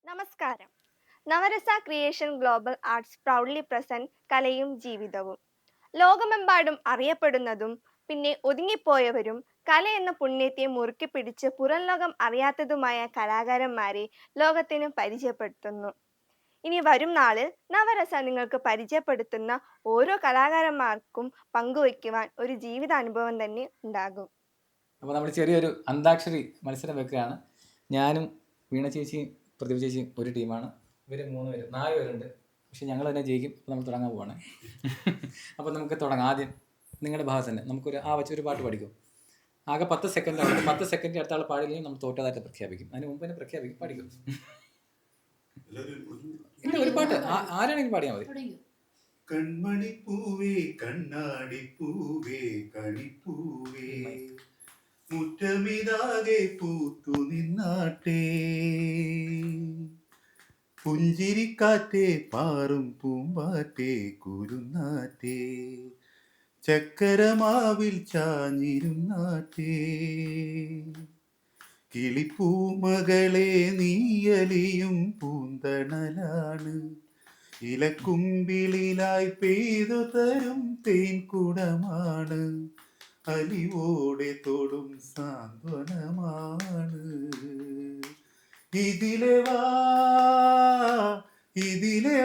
നമസ്കാരം. Navarasa creation global arts proudly present കലയും ജീവിതവും. ലോകമെമ്പാടും അറിയപ്പെടുന്നതും പിന്നെ ഒതുങ്ങിപ്പോയവരും കല എന്ന പുണ്യത്തെ മുറുക്കി പിടിച്ച് പുറം ലോകം അറിയാത്തതുമായ കലാകാരന്മാരെ ലോകത്തിന് പരിചയപ്പെടുത്തുന്നു. ഇനി വരും നാളിൽ നവരസ നിങ്ങൾക്ക് പരിചയപ്പെടുത്തുന്ന ഓരോ കലാകാരന്മാർക്കും പങ്കുവയ്ക്കുവാൻ ഒരു ജീവിതാനുഭവം തന്നെ ഉണ്ടാകും. അപ്പോൾ നമ്മൾ ചെറിയൊരു അന്താക്ഷരി മത്സരം വെക്കുകയാണ്. ഞാനും വീണ ചേച്ചിയും പ്രതിഭ ചേച്ചിയും ഒരു ടീമാണ്. ഇവർ 4 പേരുണ്ട്. പക്ഷെ ഞങ്ങൾ തന്നെ ജയിക്കും. അപ്പോൾ നമ്മൾ തുടങ്ങാൻ പോവാണ്. അപ്പോൾ നമുക്ക് തുടങ്ങാം. ആദ്യം നിങ്ങളുടെ ഭാഗത്ത് തന്നെ നമുക്കൊരു വെച്ചൊരു പാട്ട് പഠിക്കും. ആകെ 10 സെക്കൻഡ് ആകും. 10 സെക്കൻഡ് അടുത്ത ആൾ പാടില്ലെങ്കിൽ നമ്മൾ തോറ്റതായിട്ട് പ്രഖ്യാപിക്കും. അതിന് മുമ്പ് തന്നെ പ്രഖ്യാപിക്കും. പഠിക്കും. ഒരു പാട്ട് ആരാണെങ്കിലും പാടിയാൽ മതി. കൺമണിപ്പൂവേ കണ്ണാടിപ്പൂവേ കണിപ്പൂവേ മുറ്റമിതാകെ പൂത്തു നിന്നാട്ടേ പുഞ്ചിരിക്കാറ്റേ പാറും പൂമ്പാറ്റേ കുരുന്നാറ്റേ ചക്കരമാവിൽ ചാഞ്ഞിരുന്നാറ്റേ കിളിപ്പൂമകളെ നീയലിയും പൂന്തണലാണ് ഇലക്കുമ്പിളിലായി പെയ്തു തരും തേൻകുടമാണ് അലിവോടെ തൊടും സാന്ത്വനമാണ് ഇതിലെ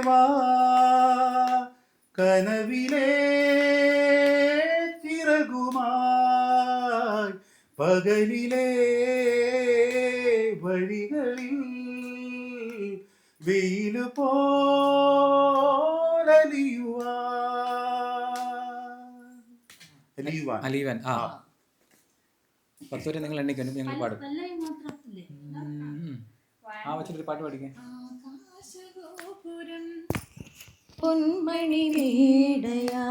വാ കനവിലെ ചിറകുമായി പകലിലെ വഴികളിൽ വെയില് അലീവൻ. 10 വരെ നിങ്ങൾ എണ്ണിക്കണം. ഞങ്ങൾ പാടും. വെച്ചിട്ടൊരു പാട്ട് പഠിക്കാൻ. പൊന്മണി മേടയാ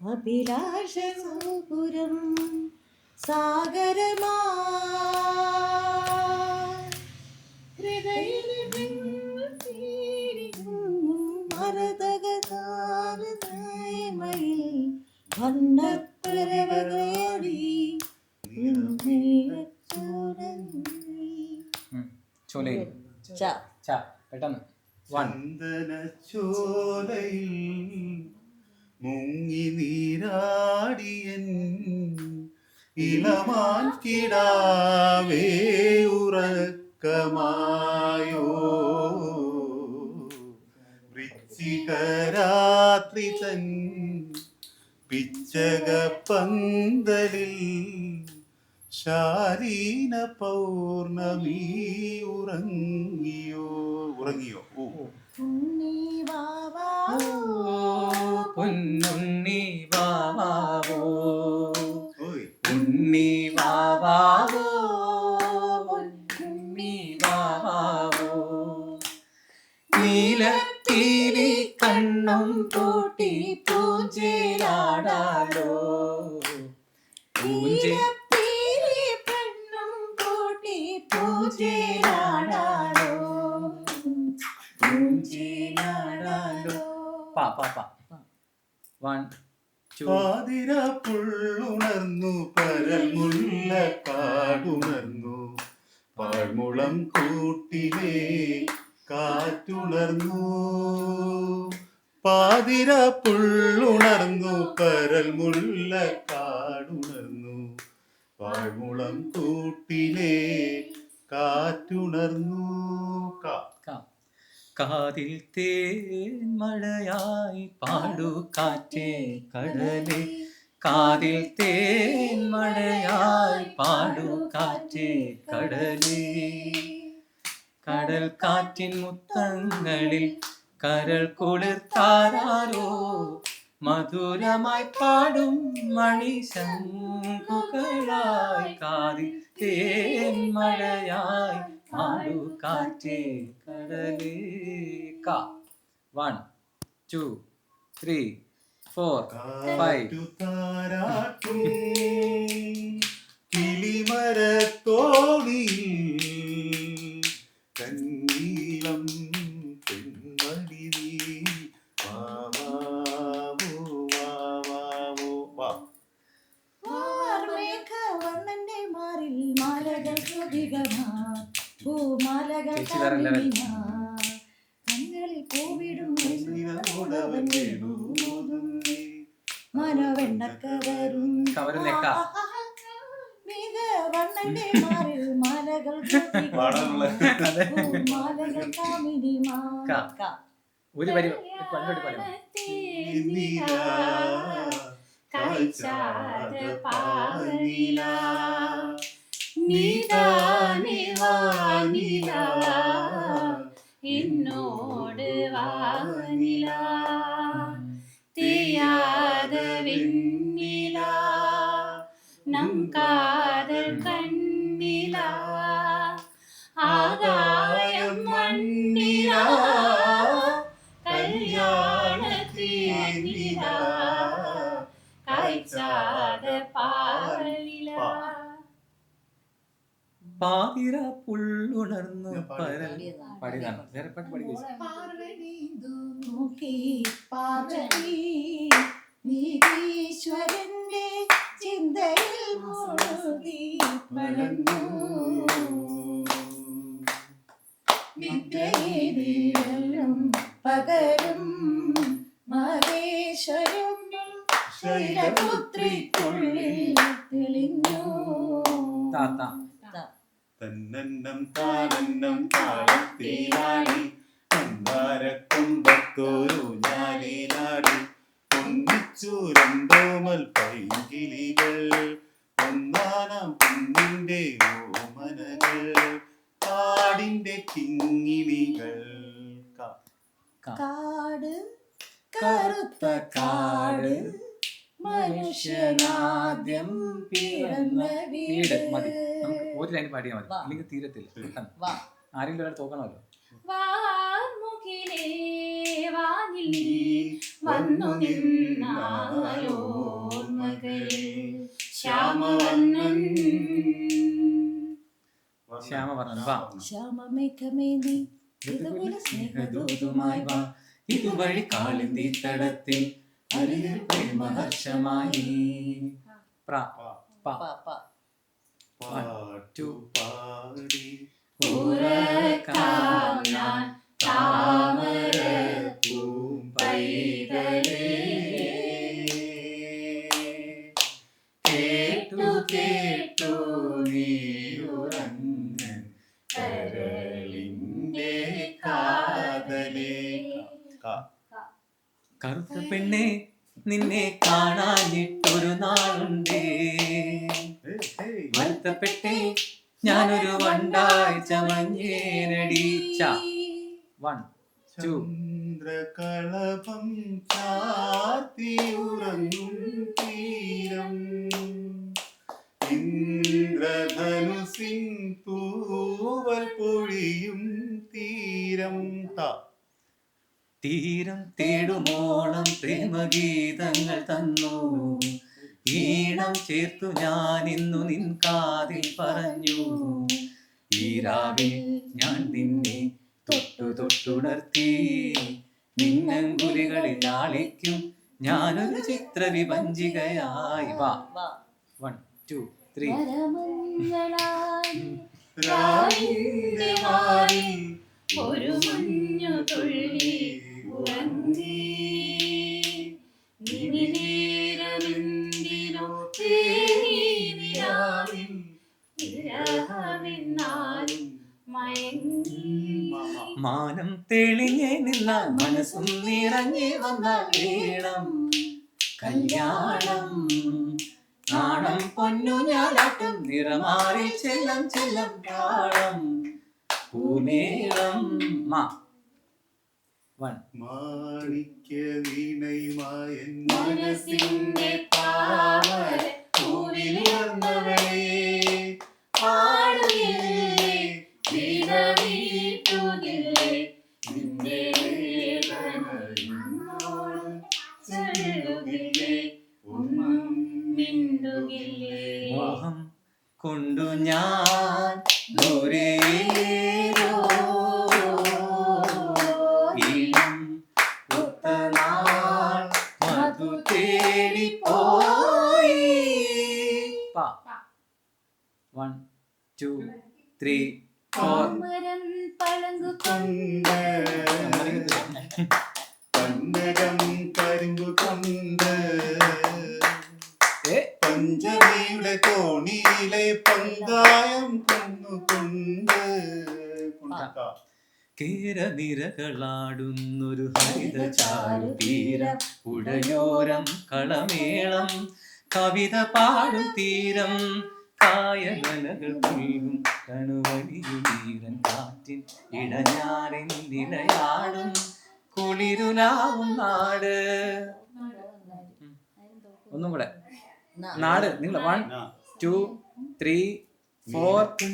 അഭിലാഷഗോപുരം സാഗരമാ ചന്ദനച്ചോലയിൽ മുങ്ങി നീരാടിയൻ ഇളമാൻ കിടാവേ ഉറക്കമായോ വൃശ്ചികരാത്രി തൻ പിച്ചക പന്തലിൽ ശാലീന പൗർണമി ഉറങ്ങിയോ പൊന്നുണ്ണി വാവാവോ ഉണ്ണി വാവാവോ ഉണ്ണി വാവാവോ നീലത്തീരി കണ്ണും പൂട്ടി പൂഞ്ചേലാടാലോ പാതിര പുള്ളുണർന്നു പരൽ മുല്ല കാടുണർന്നു പാഴ്മുളം കൂട്ടിലേ കാറ്റുണർന്നു പാതിര പുള്ളുണർന്നു പരൽ മുല്ല കാടുണർന്നു പാഴ്മുളം കൂട്ടിലേ കാറ്റുണർന്നു. കാതിൽ തേൻ മഴയായി പാടു കാറ്റേ കടലേ കാതിൽ തേൻ മഴയായി പാടു കാറ്റേ കടലേ കടൽ കാറ്റിൻ മുത്തങ്ങളിൽ കരൾ കുളിർത്താരോ മധുരമായി പാടും മണിശങ്കുകളായി കാതിൽ തേൻ മഴയായി പാടു കാറ്റേ കടലേ. 1 2 3 4 5 താരാട്ടും കിളിമരത്തോടിൽ കണ്ണീളം പെൺമണി നീ വാവാവോ വാവാവോ വാ വർണ്ണന്റെ മാറിൽ മാലകൾ പൂമാലകൾ ചേച്ചി വേറെ level. കണ്ണുകളിൽ പൂവിടും നിറമുടവൻ വേണുമോതുന്നേ. മനവെണ്ണക്ക വരും കവറിലേക്ക. മിക വണ്ണന്റെ മാറിൽ മാലകൾ പാടാനുള്ള. പൂമാലകൾ കാമിനി ക. ഒരു വരി പണ്ടോട്ട് പാടും. നിലാ, കാഴ്ചാത പാനിലാ, നീതാനേ വാനിലാ, എന്നോട് വാനില തീയാത വെണ്ണില നം കാതൽ കണ്ണില ആകായം മണ്ണില കല്യാണ തീനില കാഴ്ചാത പാലില പാതിര പുള്ളുണർന്നു പരൽ പാടിയതാണ്. പാടിയതാണ്. വേറെ പാട്ട് പഠിക്കുക. പാർവണീന്ദു നോക്കി പാർവതി നീതീശ്വരന്റെ ചിന്തയിൽ മുഴുകി വളർന്നു നിദ്രയിലും പകരും മഹേശ്വരം ശൈലപുത്രിക്കുള്ളിൽ തെളിഞ്ഞു താത്ത. തന്നന്നം താനന്നം താളത്തിലാടി അന്താരക്കുമ്പത്തോരു ഞാനിലാടി ഒന്നിച്ചു രണ്ടോമൽ പൈകിളികൾ ഒന്നാനാം കുഞ്ഞിന്റെ ഓമനകൾ കാടിന്റെ കിങ്ങിണികൾ. കാട് കറുത്ത കാട് മനുഷ്യനാദ്യം പിറന്ന വീട് മതി. വീട് നമുക്ക് ഒരു ലൈൻ പാടിയാൽ മതി. അല്ലെങ്കിൽ തീരത്തില്ല. പെട്ടെന്ന്. ആരെങ്കിലും ഒരാൾ തോക്കണമല്ലോ. വാർമുകിലേ വാനിൽ നീ വന്നു നിന്നായോർമകളെ ശ്യാമവർണ്ണൻ ശ്യാമവർണ്ണൻ വാ. ശ്യാമമേഘമേ നീ ഇതുപോലെ സ്നേഹദൂതുമായി വാ. ഇതുവഴി കാളിന്തി തടത്തിൽ അരികിൽ പ്രേമഹർഷമായി. പ്ര പ പാട്ടു പാടി ഉറക്കാം ഞാൻ താമരപ്പൂമ്പൈതലേ. കേട്ടു കേട്ടു നീയുറങ്ങൻ കരളിന്റെ കാതലേ. കറുത്ത പെണ്ണെ നിന്നെ കാണാനിട്ടൊരു നാളുണ്ടേ. വരുത്തപ്പെട്ടേ ഞാനൊരു വണ്ടായി ചമഞ്ഞേനടീച്ച. 1 2 ചന്ദ്രകളഭം ചാർത്തിയുറങ്ങും തീരം ഇന്ദ്രധനുസിൻ തൂവൽ പൊഴിയും തീരം. തീരം തേടുമോളം പ്രേമഗീതങ്ങൾ തന്നു. ഈണം ചേർത്തു ഞാൻ ഇന്നു നിൻ കാതിൽ പറഞ്ഞു. ഈ രാവിൽ ഞാൻ നിന്നെ തൊട്ടു തൊട്ടുണർത്തി. നിന്നങ്കുലികളിൽ ലാളിക്കും ഞാനൊരു ചിത്രവിഭഞ്ചികയായി. വാ 1 2 3. രാവിന്റെ മാറി ഒരു മഞ്ഞു തുള്ളി ഉറങ്ങി നിമിനേരമെന്തിനോ തേനിരാവിൻ വിരഹമെന്നാലും മയങ്ങി. മാനം തെളിഞ്ഞേ നിന്നാൽ മനസ്സും നിറഞ്ഞേ വന്നാൽ വേണം കല്യാണം. നാണം പൊന്നു ഞാലാട്ടും നിറമാറി ചെല്ലം ചെല്ലം താളം പൂമേളം. 1 മാണിക്യ വീണയുമായ മനസ്സിന്റെ താമര പൂവിലുണർന്നവളേ പാടുകില്ലേ വീണവീട്ടുകില്ലേ നിന്റെ വേദനയോട് ചൊല്ലുകില്ലേ ഒന്നും മിണ്ടുകില്ലേ. മോഹം കൊണ്ടു ഞാൻ ദൂരേതോ ഈണം ഒത്തനാൾ മധു തേടിപ്പോയി. 1 2 3 പാമരം പളങ്കു കൊണ്ട് പന്നകം കരിമ്പു കൊണ്ട് പഞ്ചമിയുടെ തോണിയിലെ പങ്കായം കൊന്നുകൊണ്ട് കേരനിരകളാടുന്നൊരു ഹരിത ചാരുതീരം പുഴയോരം കളമേളം കവിത പാടും തീരം കായകലകൾ പുൽകും കണുവഴിയുമീരൻ കാറ്റിൻ ഇടഞ്ഞാറിൻ നിലയാടും കുളിരുലാവും നാട്. ഒന്നും കൂടെ നാട്. നിങ്ങൾ 1 2 3 4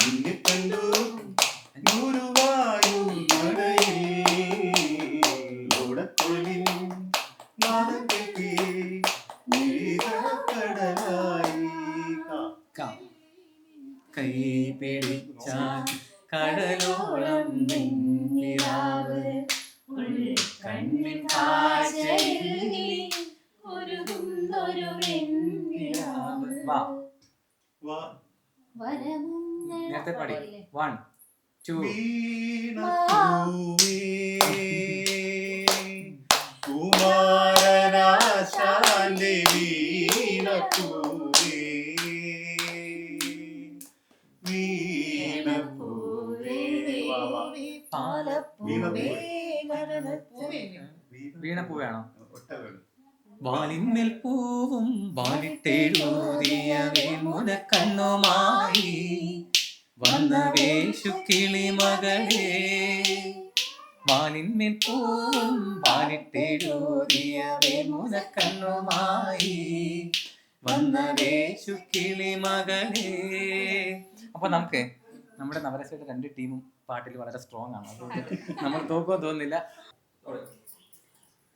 നിന്നെ കണ്ടു ഗുരുവായൂർ നടയിൽ ഓടക്കുഴലിൻ നാദം കേട്ടി നീലക്കടലായി. കൈ പിടിച്ചാൽ കടലോളം നിന്നിലാവ് കണ്ണിൻ കാഴ്ചയിൽ നീ ഒരുകുന്നൊരു വെണ്ണിലാവ്. വാ വാ നേരത്തെ പാടി 1 2 വീണപ്പൂവേ കുമാരനാശാന്റെ വീണപ്പൂവേ വീണപ്പൂവേ. വാ, വാ. വീണപ്പൂവാണോ? ഒട്ടകം. വാലിന്മേൽ പൂവും വാലിട്ടെഴുതിയ വേൽമുനക്കണ്ണുമായി വന്ന വേശുക്കിളി മകളെ. വാലിന്മേൽ പൂവും വാലിട്ടെഴുതിയ വേൽമുനക്കണ്ണുമായി വന്ന വേശുക്കിളി മകളെ. അപ്പൊ നമുക്ക് നമ്മുടെ നവരസയുടെ 2 ടീമും പാട്ടിൽ വളരെ സ്ട്രോങ് ആണ്. അതുകൊണ്ട് നമ്മൾ തോക്കുമോ തോന്നുന്നില്ല.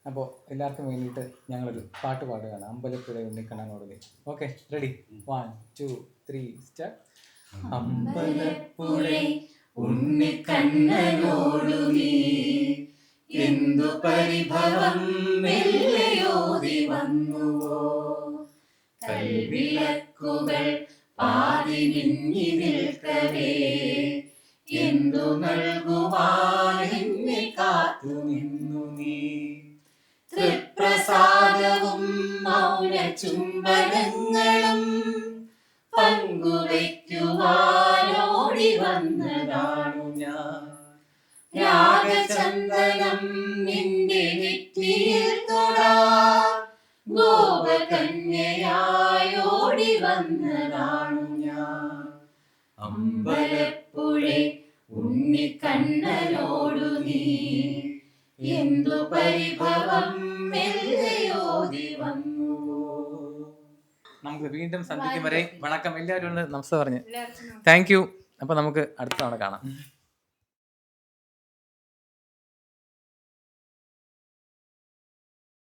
അപ്പോൾ എല്ലാവർക്കും വേണ്ടിയിട്ട് ഞങ്ങളൊരു പാട്ട് പാടുകയാണ്. അമ്പലപ്പുഴ ഉണ്ണിക്കണ്ണനോട് നീ. Okay, ready? 1 2 3 സ്റ്റാർട്ട്. അമ്പലപ്പുഴ ഉണ്ണിക്കണ്ണനോടു നീ എന്തു പരിഭവം മെല്ലയോതി വന്നുവോ. കൽവിളക്കുകൾ പാതി മിന്നി നിൽക്കവേ എന്തു നൽകുവാനെന്നെ കാത്തു നിന്നു നീ. തൃപ്രസാദവും മൗന ചുംബനങ്ങളും പങ്കുവയ്ക്കുവാനോടി വന്നതാണു ഞാൻ. രാഗചന്ദനം നിന്റെ നെറ്റിയിൽ തൊടാൻ ഗോപകന്യയായോടി വന്നതാണു ഞാൻ. അമ്പലപ്പുഴ ഉണ്ണിക്കണ്ണനോടു നീ എന്തു പരിഭവം മെല്ലയോതി വന്നുവോ. നമുക്ക് വീണ്ടും സന്ധിക്കും വരെ വണക്കം. എല്ലാവരും ഒന്ന് നമസ്തേ പറഞ്ഞ് താങ്ക് യു. അപ്പൊ നമുക്ക് അടുത്ത തവണ കാണാം.